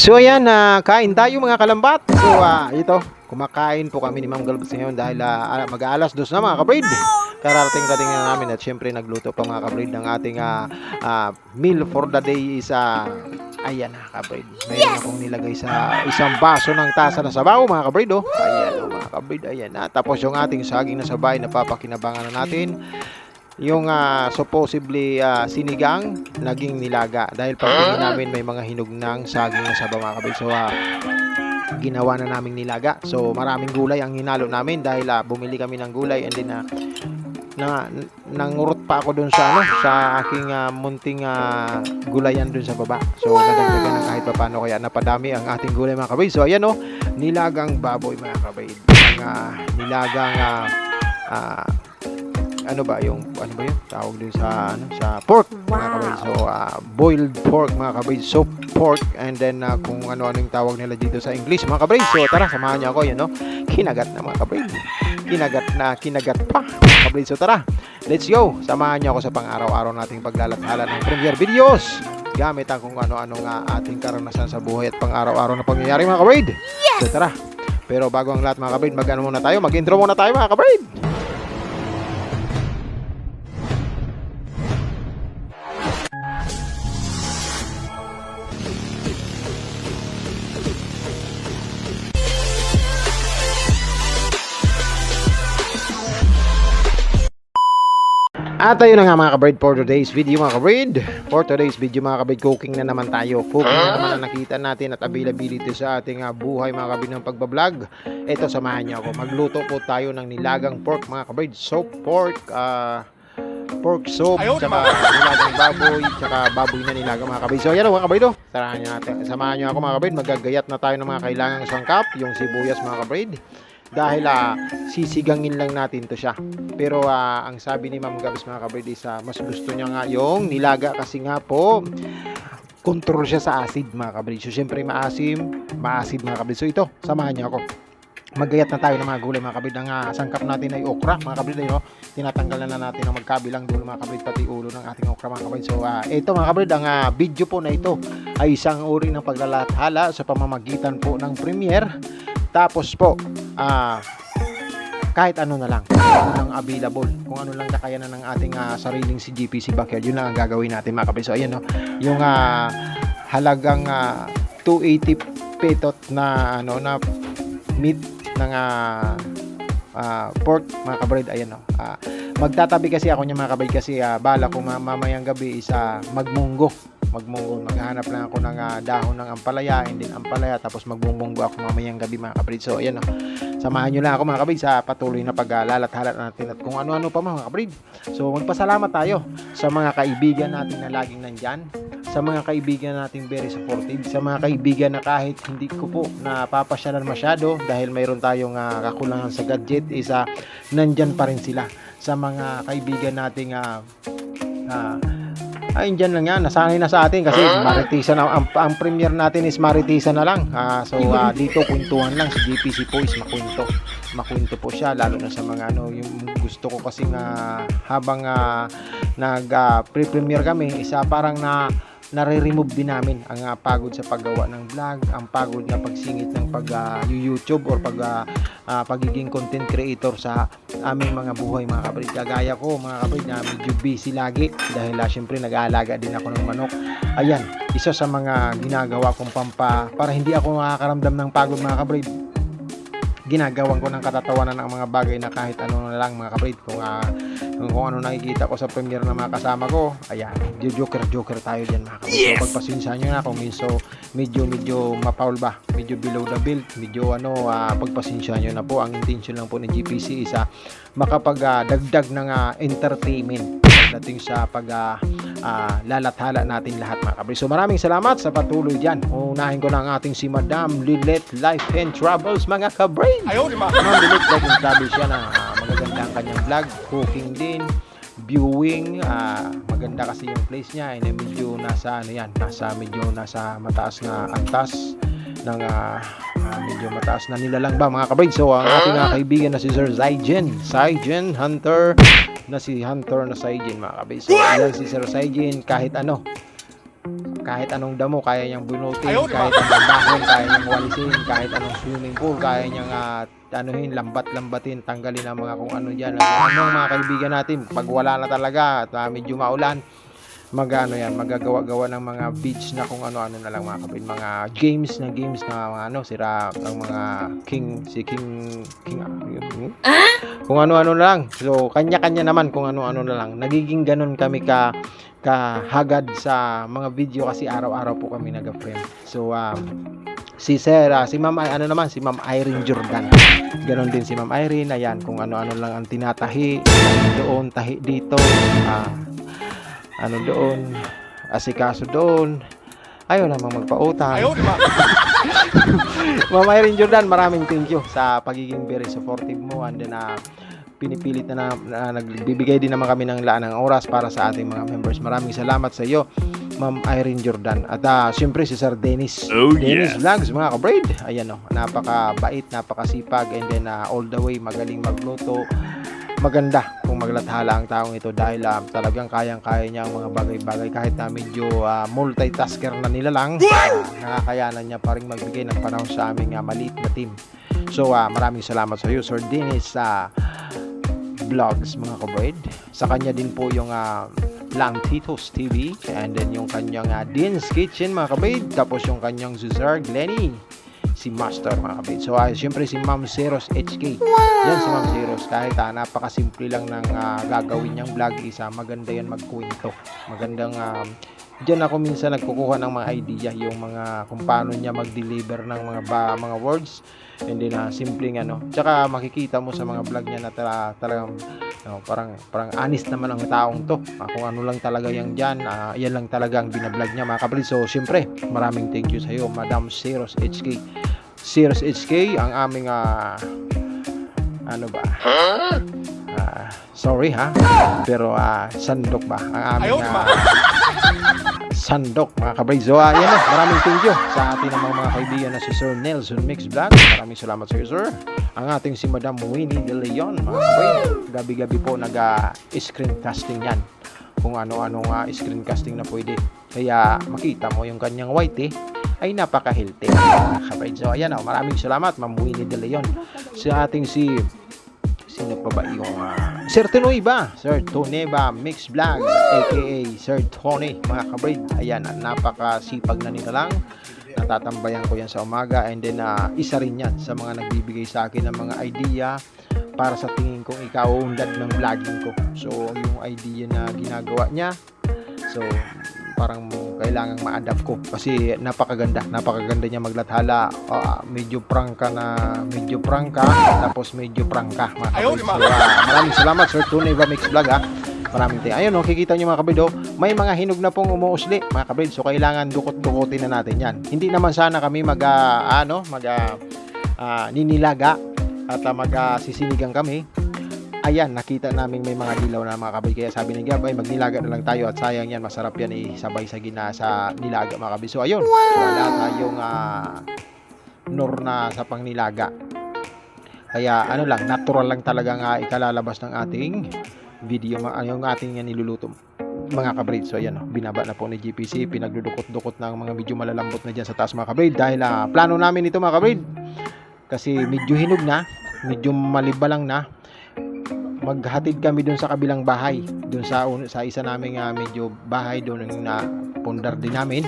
So ayan, kain tayo mga kalambat. So ito, kumakain po kami ni Ma'am Galvez ngayon dahil mag-aalas 2 na mga kabrid. Kararating-rating na namin at syempre nagluto pa mga kabrid ng ating meal for the day is ayan kabrid. Mayroon akong nilagay sa isang baso ng tasa na sabaw mga kabrid. Oh. Ayan mga kabrid, ayan. Tapos yung ating saging na sabay na papakinabangan na natin. Yung supposedly sinigang naging nilaga dahil pagtingin namin may mga hinog ng saging na sabaw mga kabrid. So ginawa na naming nilaga. So maraming gulay ang hinalo namin dahil bumili kami ng gulay and then nangurot pa ako doon sa sa aking munting gulayan doon sa baba. So nadagdagan ng kahit paano kaya napadami ang ating gulay mga kabrid. So ayan nilagang baboy mga kabrid. Ang nilagang ano ba yung tawag din sa sa pork mga kabrid. So boiled pork mga kabrid, soup pork, and then kung ano yung tawag nila dito sa English mga kabrid. So tara, samahan niyo ako, kinagat na mga kabrid. Kinagat pa mga kabrid. So tara, let's go. Samahan niyo ako sa pang-araw-araw nating paglalathala ng premiere videos gamit ang kung ano-ano ating karanasan sa buhay at pang-araw-araw na pangyayari mga kabrid. So tara. Pero bago ang lahat mga kabrid, mag-intro muna tayo mga kabrid. At ayun na nga mga kabrid for today's video mga kabrid. For today's video mga kabrid, cooking na naman tayo. Cooking na naman ang nakita natin at availability sa ating buhay mga kabrid ng pagbablog. Ito, samahan niyo ako. Magluto po tayo ng nilagang pork mga kabrid. Soup pork, pork soup, tsaka nilagang baboy, tsaka baboy na nilagang mga kabrid. So yan mga kabrid. Samahan niyo ako mga kabrid. Magagayat na tayo ng mga kailangang sangkap. Yung sibuyas mga kabrid. Dahil sisigangin lang natin to siya. Pero ang sabi ni Ma'am Gabs mga kabrid is mas gusto niya nga yung nilaga kasi nga po control siya sa acid mga kabrid. So syempre maasim mga kabrid. So ito, samahan niyo ako. Maggayat na tayo ng mga gulay mga kabrid. Ang sangkap natin ay okra mga kabrid. Tinatanggal na natin ang magkabilang dulo mga kabrid, pati ulo ng ating okra mga kabrid. So ito mga kabrid, ang video po na ito ay isang uri ng paglalathala sa pamamagitan po ng premiere. Tapos po kahit ano na lang, ano lang available, kung ano lang nakayanan ng ating sariling si GPC Backyard, yun lang ang gagawin natin mga kabrid. So ayan yung halagang 280 petot na na meat ng pork mga kabrid. Ayan magtatabi kasi ako niya mga kabrid kasi bala ko mamayang gabi is maghanap lang ako ng dahon ng ampalaya, and then ampalaya, tapos magmumunggo ako mamayang gabi mga kabrid. So ayan samahan nyo lang ako mga kabrid sa patuloy na paglalathala natin at kung ano-ano pa mga kabrid. So magpasalamat tayo sa mga kaibigan natin na laging nandyan, sa mga kaibigan nating very supportive, sa mga kaibigan na kahit hindi ko po napapasyalan masyado dahil mayroon tayong kakulangan sa gadget, nandyan pa rin sila. Sa mga kaibigan nating dyan lang yan, nasanay na sa atin kasi Maritisan ang premiere natin is Maritisan na lang. So dito kwentuhan lang, si GPC po is makwento po siya, lalo na sa mga yung gusto ko kasi habang pre-premiere kami, parang nare-remove din namin ang pagod sa paggawa ng vlog, ang pagod na pagsingit ng YouTube or pagiging content creator sa aming mga buhay mga kabrid. Kagaya ko mga kabrid na medyo busy lagi dahil syempre nag-aalaga din ako ng manok. Ayan, isa sa mga ginagawa kong para hindi ako makakaramdam ng pagod mga kabrid. Ginagawan ko ng katatawanan ng mga bagay na kahit ano na lang mga kabrid. Kung ano nakikita ko sa premiere ng mga kasama ko, ayan, joker tayo dyan mga kabrid. Yes! So pagpasensya nyo na kung medyo mapaul ba, medyo below the belt, medyo pagpasensya nyo na po. Ang intention lang po ng GPC is makapagdagdag ng entertainment dating sa lalathala natin lahat mga kabrid. So maraming salamat sa patuloy dyan. Unahin ko na ang ating si Madam Lilet Life and Travels mga kabrid. Ma'am Lilet Life and Travels yan, magaganda ang kanyang vlog, cooking din, viewing, maganda kasi yung place niya, medyo nasa mataas na antas ng medyo mataas na nilalang ba mga kabrid. So ang ating kaibigan na si Sir Saijen Hunter na Saijen mga kabrid. So ayan si Sir Saijen, kahit kahit anong damo kaya niyang bunutin, kahit anong dahon kaya niyang walisin, kahit anong swimming pool kaya niyang anuhin, lambat-lambatin, tanggalin ang mga kung ano diyan. Anong mga kaibigan natin, pag wala na talaga at medyo maulan, magagawa-gawa ng mga beach na kung ano-ano na lang mga kapatid, mga games na mga ano, sira ang mga king kung ano-ano na lang. So kanya-kanya naman kung ano-ano na lang. Nagiging ganun kami kahagad sa mga video kasi araw-araw po kami nag-frame. So si Ma'am Irene Jordan. Ganon din si Ma'am Irene. Ayan, kung ano-ano lang ang tinatahi doon, tahi dito, ano doon, asikaso doon. Ayaw namang magpautang. Ma'am Irene Jordan, maraming thank you sa pagiging very supportive mo, and then pinipilit na nagbibigay din naman kami ng laan ng oras para sa ating mga members. Maraming salamat sa iyo, Ma'am Irene Jordan. At siyempre si Sir Dennis. Dennis Vlogs, mga ka-braid. Ayan napakabait, napakasipag, and then all the way magaling magluto. Maganda kung maglathala ang taong ito dahil talagang kayang-kaya niya ang mga bagay-bagay kahit na medyo multitasker na nila lang. Nakakayanan niya pa rin magbigay ng panahon sa aming maliit na team. So maraming salamat sa iyo, Sir Dennis Vlogs, mga ka-braid. Sa kanya din po yung Lang Titos TV, and then yung kanyang Dean's Kitchen, mga ka-braid. Tapos yung kanyang Zuzar Glenny, si Master, mga kapatid. So siyempre si Ma'am Zeros HK. Yan si Ma'am Zeros, kahit napakasimple lang ng gagawin niyang vlog, maganda yan magkwento. Magandang diyan ako minsan nagkukuha ng mga idea, yung mga kung paano niya mag-deliver ng mga words, and then simpleng tsaka makikita mo sa mga vlog niya na talagang parang honest naman ang taong to. Kung ano lang talaga yan dyan, yan lang talaga ang binablog niya, mga kapatid. So siyempre maraming thank you sa iyo, Madam Zeros HK. Zeros HK, ang aming sorry pero sandok ba ang aming sandok, mga kabray. So yan maraming thank you sa ating mga kaibigan na si Sir Nelson Mix Vlog. Maraming salamat sa iyo, sir. Ang ating si Madam Winnie De Leon, mga kabray, gabi-gabi po nag-screencasting yan, kung ano-anong screencasting na pwede, kaya makita mo yung kanyang white ay napaka-healthy, mga kabray. So ayan maraming salamat, Ma'am Winnie De Leon. Sa ating sino pa ba yung Sir Toneba Mix Vlog, aka Sir Tony, mga kabrid. Ayan, napakasipag na nila lang. Natatambayan ko yan sa umaga, and then isa rin yan sa mga nagbibigay sa akin ng mga idea para sa tingin kong ikaunlad ng vlogging ko. So yung idea na ginagawa niya, so parang kailangang ma-adapt ko kasi napakaganda niya maglathala. Medyo prangka tapos medyo prangka, mga kabid. So maraming salamat, Sir Toneba Mix Vlog. Maraming tayo. Ayun kikita nyo, mga kabid, may mga hinog na pong umuusli, mga kabid. So kailangan dukot-dukotin na natin yan. Hindi naman sana kami ninilaga at sisinigang kami. Ayan, nakita namin may mga dilaw na, mga kabid. Kaya sabi ni Gab, ay magnilaga na lang tayo, at sayang yan, masarap yan sabay sa sa nilaga, mga kabid. So ayun, so wala tayong nor na sa pangnilaga. Kaya natural lang talaga ikalalabas ng ating video, yung ating niluluto, mga kabrid. So ayan binaba na po ni GPC, pinagdudukot-dukot ng mga medyo malalambot na dyan sa taas, mga kabrid, dahil plano namin ito, mga kabrid, kasi medyo hinog na, medyo malibalang na. Maghatid kami doon sa kabilang bahay, doon sa isa naming medyo bahay doon na pundar din namin,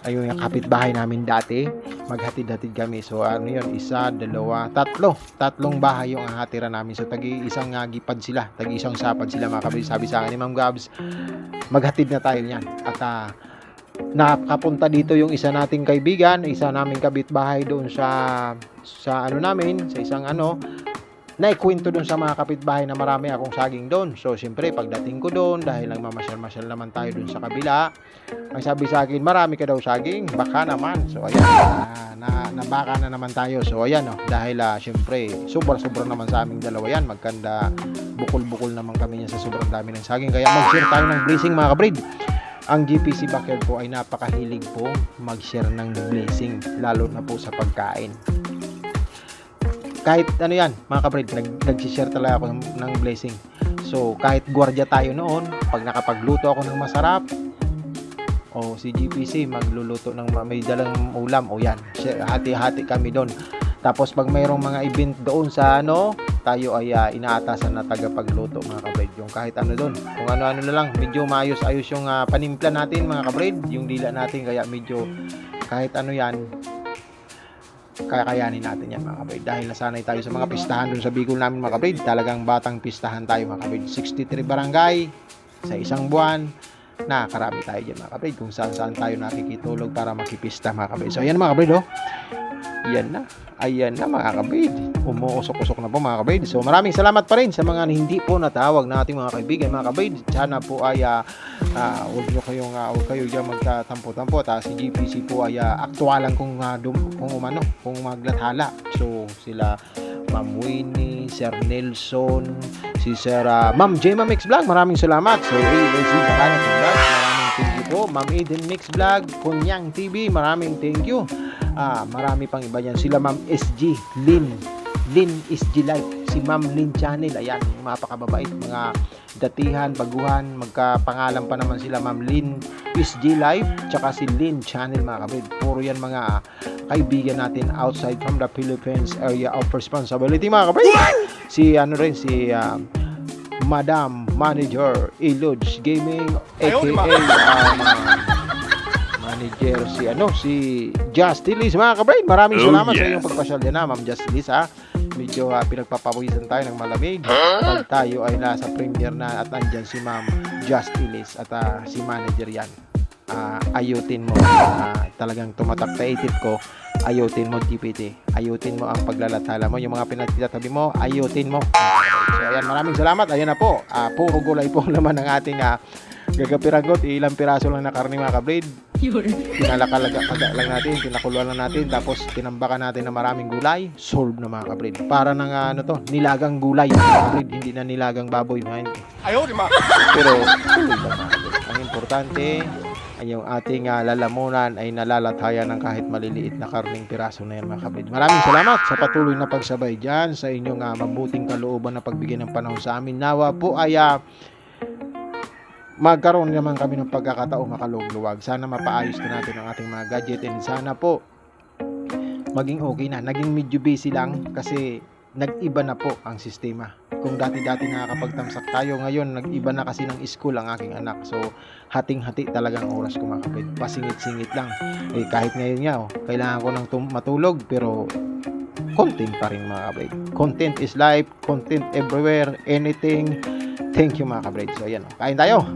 ayun yung kapitbahay namin dati. Maghatid-hatid kami. So yun, isa, dalawa, tatlong bahay yung hatira namin. So tagi-isang gipad sila, tagi-isang sapad sila, mga kabrid. Sabi sa akin ni Ma'am Gabs, maghatid na tayo niyan. At nakapunta dito yung isa nating kaibigan, isa naming kapitbahay doon sa namin, sa isang naikwento doon sa mga kapitbahay na marami akong saging doon. So siyempre pagdating ko doon, dahil nagmamasyal-masyal naman tayo doon sa kabila, ang sabi sa akin, marami ka daw saging, baka naman. So ayan, nabaka na naman tayo. So ayan dahil siyempre sobra-sobra naman sa aming dalawa yan, magkanda bukol-bukol naman kami niya sa sobrang dami ng saging. Kaya mag-share tayo ng blessing, mga kabrid. Ang GPC Backyard po ay napakahilig po mag-share ng blessing, lalo na po sa pagkain. Kahit yan, mga kabrid, nag-share talaga ako ng blessing. So kahit gwardiya tayo noon, pag nakapagluto ako ng masarap, O si GPC magluluto ng may dalang ulam. O yan, hati-hati kami doon. Tapos pag mayroong mga event doon sa tayo ay inaatasan na tagapagluto mga kabrid. Yung kahit ano doon, kung ano-ano na lang, medyo maayos-ayos yung panimpla natin mga kabrid, yung dila natin, kaya medyo kahit ano yan, kakayanin natin yan mga kabrid. Dahil nasanay tayo sa mga pistahan doon sa Bicol namin mga kabrid, talagang batang pistahan tayo mga kabrid. 63 barangay sa isang buwan, karami tayo dyan mga kabrid, kung saan tayo nakikitulog para makipista mga kabrid. So ayan mga kabrid, ayan na mga kabrid, umuusok-usok na po mga kabrid. So maraming salamat pa rin sa mga hindi po natawag na ating mga kaibigan mga kabrid. Sana po ay huwag kayo dyan magtatampo-tampo. Si GPC po ay aktualan kung maglathala. So sila Ma'am Winnie, Sir Nelson, si Sir Ma'am Gemma Mix Vlog, maraming salamat. So ALC Bakanat Vlog, maraming thank you po. Ma'am Eden Mix Vlog, Kunyang TV, maraming thank you. Marami pang iba yan. Sila Ma'am SG, Lynn SG Life, si Ma'am Lynn Channel, ayan, mapakababait, mga datihan, baguhan, magkapangalan pa naman sila Ma'am Lynn SG Life, tsaka si Lynn Channel mga kabrid. Puro yan mga kaibigan natin outside from the Philippines area of responsibility mga kabrid. Si Madam Manager Ilodge Gaming, aka manager si Justilis mga kabrid. Maraming salamat sa iyong pagpasyal dyan Ma'am Justilis medyo pinagpapawisan tayo ng malamig pag tayo ay nasa premiere na at andyan si Ma'am Justilis at si manager yan. Ayutin mo, talagang tumatak sa isip ko, ayutin mo GPT, ayutin mo ang paglalathala mo, yung mga pinagtatabi mo, ayutin mo. So ayan, maraming salamat. Ayan na po, puro gulay po naman ang ating gagapiragot. Ilang piraso lang na karne mga kabrid, pinalakalaga lang natin, pinakuluan lang natin, tapos tinambakan natin na maraming gulay, solve na mga kabrid. Para ng nilagang gulay mga kabrid, hindi na nilagang baboy ayaw di ma. Pero tuloy lang mga kabrid. Ang importante ay yung ating lalamunan ay nalalathayan ng kahit maliliit na karning piraso na yan mga kabrid. Maraming salamat sa patuloy na pagsabay dyan, sa inyong mabuting kalooban na pagbigay ng panahon sa amin. Nawa po ay magkaroon naman kami ng pagkakataong makalugluwag. Sana mapaayos na natin ang ating mga gadget, and sana po maging okay na. Naging medyo busy lang kasi nag-iba na po ang sistema. Kung dati-dati nakakapagtamsak tayo, ngayon nag-iba na kasi ng school ang aking anak. So hating-hati talagang oras ko mga kapatid. Pasingit-singit lang. Kahit ngayon nga, kailangan ko ng matulog, pero content pa rin mga kapatid. Content is life, content everywhere, anything. Thank you mga kabrid. So ayan, kain tayo.